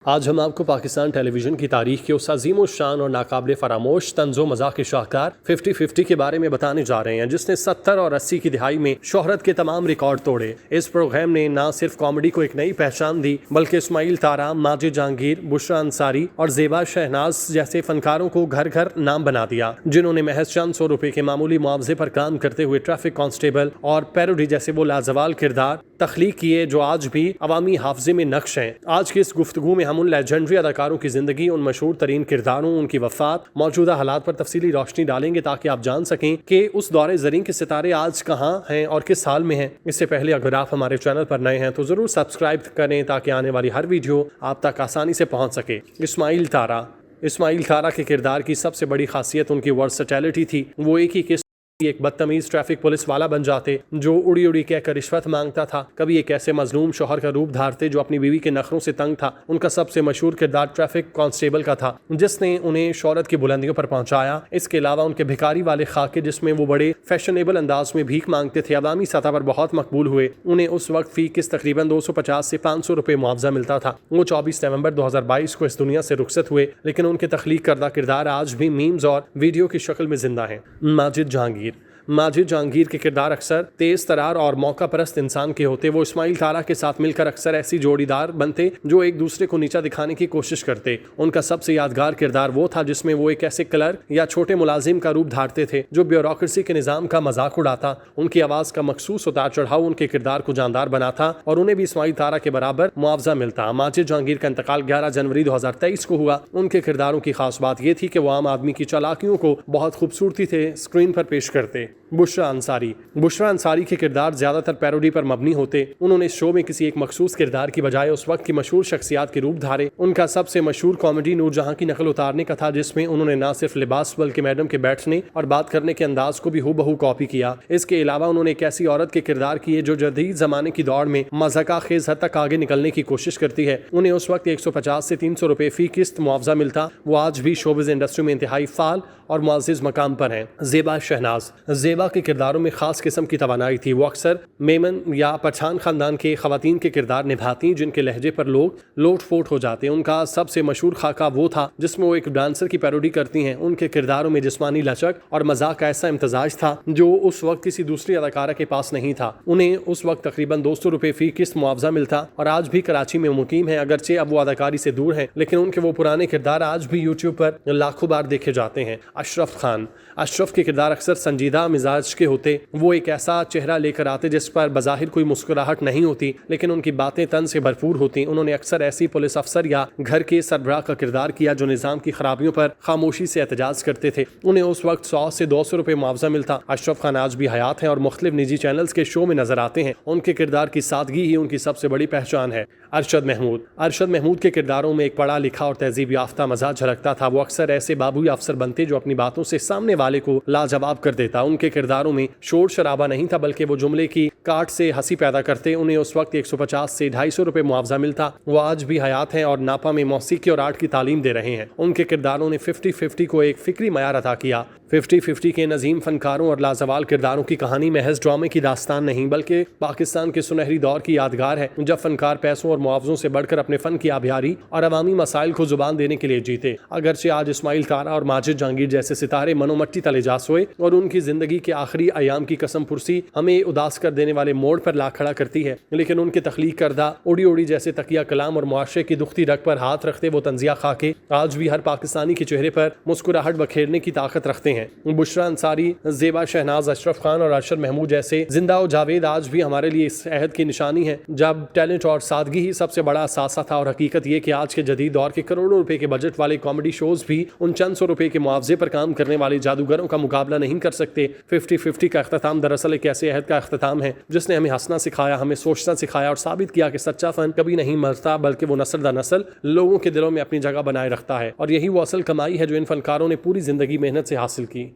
आज हम आपको पाकिस्तान टेलीविज़न की तारीख के उस अजीम शान और नाकाबिले फरामोश तंज़ो मज़ाक के शाहकार 50-50 के बारे में बताने जा रहे हैं, जिसने 70 और 80 की दिहाई में शोहरत के तमाम रिकॉर्ड तोड़े। इस प्रोग्राम ने न सिर्फ कॉमेडी को एक नई पहचान दी, बल्कि इस्माइल तारा, माजिद जहांगीर, बुशरा अंसारी और ज़ेबा शहनाज जैसे फनकारों को घर घर नाम बना दिया, जिन्होंने महज चंद सौ रुपए के मामूली मुआवजे पर काम करते हुए ट्रैफिक कांस्टेबल और पैरोडी जैसे वो लाजवाल किरदार तख्लीक किए जो आज भी अवामी हाफजे में नक्श हैं। आज की इस गुफ्तगू में हम उन लेजेंडरी अदाकारों की जिंदगी, उन मशहूर तरीन किरदारों, उनकी वफात, मौजूदा हालात पर तफसीली रोशनी डालेंगे ताकि आप जान सकें कि उस दौरे ज़रीन के सितारे आज कहाँ हैं और किस साल में हैं। इससे पहले अगर आप हमारे चैनल पर नए हैं तो ज़रूर सब्सक्राइब करें ताकि आने वाली हर वीडियो आप तक आसानी से पहुँच सके। इस्माइल तारा के किरदार की सबसे बड़ी खासियत उनकी वर्सटैलिटी थी। वो एक बदतमीज ट्रैफिक पुलिस वाला बन जाते जो उड़ी उड़ी कहकर रिश्वत मांगता था, कभी एक ऐसे मजलूम शोहर का रूप धारते जो अपनी बीवी के नखरों से तंग था। उनका सबसे मशहूर किरदार ट्रैफिक कांस्टेबल का था, जिसने उन्हें शोहरत की बुलंदियों पर पहुंचाया। इसके अलावा उनके भिखारी वाले खाके, जिसमें वो बड़े फैशनेबल अंदाज में भीख मांगते थे, अवामी सतह पर बहुत मकबूल हुए। उन्हें उस वक्त फी किस तकरीबन 250 से 500 रुपए मुआवजा मिलता था। वो 24 नवंबर 2022 को इस दुनिया से रुखसत हुए, लेकिन उनके तख्लीक करदा किरदार आज भी मीम्स और वीडियो की शक्ल में जिंदा है। माजिद जहांगीर के किरदार अक्सर तेज तरार और मौका परस्त इंसान के होते। वो इस्माइल तारा के साथ मिलकर अक्सर ऐसी जोड़ीदार बनते जो एक दूसरे को नीचा दिखाने की कोशिश करते। उनका सबसे यादगार किरदार वो था जिसमें वो एक ऐसे क्लर्क या छोटे मुलाजिम का रूप धारते थे जो ब्यूरोक्रेसी के निज़ाम का मजाक उड़ाता। उनकी आवाज़ का मखसूस उतार चढ़ाव उनके किरदार को जानदार बनाता और उन्हें भी इस्माइल तारा के बराबर मुआवजा मिलता। माजिद जहांगीर का इंतकाल 11 जनवरी 2023 को हुआ। उनके किरदारों की खास बात यह थी कि वो आम आदमी की चालाकियों को बहुत खूबसूरती से स्क्रीन पर पेश करते। बुशरा अंसारी के किरदार ज्यादातर पैरोडी पर मबनी होते। उन्होंने इस शो में किसी एक मखसूस किरदार की बजाय उस वक्त की मशहूर शख्सियात के रूप धारे। उनका सबसे मशहूर कॉमेडी नूरजहां की नकल उतारने का था, जिसमें उन्होंने न सिर्फ लिबास बल्कि मैडम के बैठने और बात करने के अंदाज को भी हूबहू कॉपी किया। इसके अलावा उन्होंने एक ऐसी औरत के किरदार किए जो जदीद जमाने की दौड़ में मज़ाका खेज हद तक आगे निकलने की कोशिश करती है। उन्हें उस वक्त 150 से 300 रुपए फी किस्त मुआवजा मिलता। वो आज भी शोबिज़ इंडस्ट्री में इंतहाई फाल और मुअज़्ज़िज़ मकाम पर हैं। ज़ेबा के किरदारों में खास किस्म की तवानाई थी। वो अक्सर मेमन या पठान खानदान के खवातीन के किरदार निभाती जिनके लहजे पर लोग लोट फोट हो जाते। उनका सबसे मशहूर खाका वो था जिसमें वो एक डांसर की पैरोडी करती हैं। उनके किरदारों में जिस्मानी लचक और मजाक का ऐसा इम्तजाज था जो उस वक्त किसी दूसरी अदाकारा के पास नहीं था। उन्हें उस वक्त तकरीबन 200 रुपए फी किस्त मुआवजा मिलता और आज भी कराची में मुकीम है। अगरचे अब वो अदाकारी से दूर हैं, लेकिन उनके वो पुराने किरदार आज भी यूट्यूब पर लाखों बार देखे जाते हैं। अशरफ के किरदार अक्सर संजीदा मिजाज के होते। वो एक ऐसा चेहरा लेकर आते जिस पर बज़ाहिर कोई मुस्कुराहट नहीं होती, लेकिन उनकी बातें तन से भरपूर होती। उन्होंने अक्सर ऐसी पुलिस अफसर या घर के सरबराह का किरदार किया जो निज़ाम की खराबियों पर खामोशी से एहतजाज करते थे। उन्हें उस वक्त 100 से 200 रुपए मुआवजा मिलता। अशरफ खान आज भी हयात हैं और मुख्तलिफ निजी चैनल्स के शो में नजर आते हैं। उनके किरदार की सादगी ही उनकी सबसे बड़ी पहचान है। अरशद महमूद के किरदारों में एक पढ़ा लिखा और तहजीब याफ्ता मजाज झलकता था। वो अक्सर ऐसे बाबू अफसर बनते जो अपनी बातों से सामने वाले को लाजवाब कर देता। उनके किरदारों में शोर शराबा नहीं था, बल्कि वो जुमले की काट से हंसी पैदा करते। उन्हें उस वक्त 150 से 250 रुपए मुआवजा मिलता। वो आज भी हयात हैं और नापा में मौसीकी और आर्ट की तालीम दे रहे हैं। उनके किरदारों ने 50-50 को एक फिक्री मयार अता किया। 50-50 के नजीम फनकारों और लाजवाल किरदारों की कहानी महज ड्रामे की दास्तान नहीं, बल्कि पाकिस्तान के सुनहरी दौर की यादगार है, जब फनकार पैसों और मुआवजों से बढ़कर अपने फन की आबियारी और अवामी मसाइल को जुबान देने के लिए जीते। अगरचे आज इस्माइल तारा और माजिद जहांगीर जैसे सितारे मनोमट्टी तले जा सोए और उनकी जिंदगी के आखिरी अयाम की कसम पुरसी हमें उदास कर देने वाले मोड़ पर ला खड़ा करती है, लेकिन उनके तख्लीक करदा उड़ी उड़ी जैसे तकिया कलाम और मुआशरे की दुखती रग पर हाथ रखते वो तंजिया खाके आज भी हर पाकिस्तानी के चेहरे पर मुस्कुराहट बखेरने की ताकत रखते हैं। बुशरा अंसारी, ज़ेबा शहनाज, अशरफ खान और अरशद महमूद जैसे जिंदा और जावेद आज भी हमारे लिए इस अहद की निशानी है जब टैलेंट और सादगी ही सबसे बड़ा असासा था। और हकीकत ये कि आज के जदीद दौर के करोड़ों रुपए के बजट वाले कॉमेडी शोज भी उन चंद सौ रुपए के मुआवजे पर काम करने वाले जादूगरों का मुकाबला नहीं कर सकते। 50-50 का अख्ताम दरअसल एक ऐसे अहद का अख्ताम है जिसने हमें हंसना सिखाया, हमें सोचना सिखाया और साबित किया कि सच्चा फन कभी नहीं मरता, बल्कि वो नस्ल दर नस्ल लोगों के दिलों में अपनी जगह बनाए रखता है। और यही वो असल कमाई है जो इन फनकारों ने पूरी जिंदगी मेहनत से हासिल की।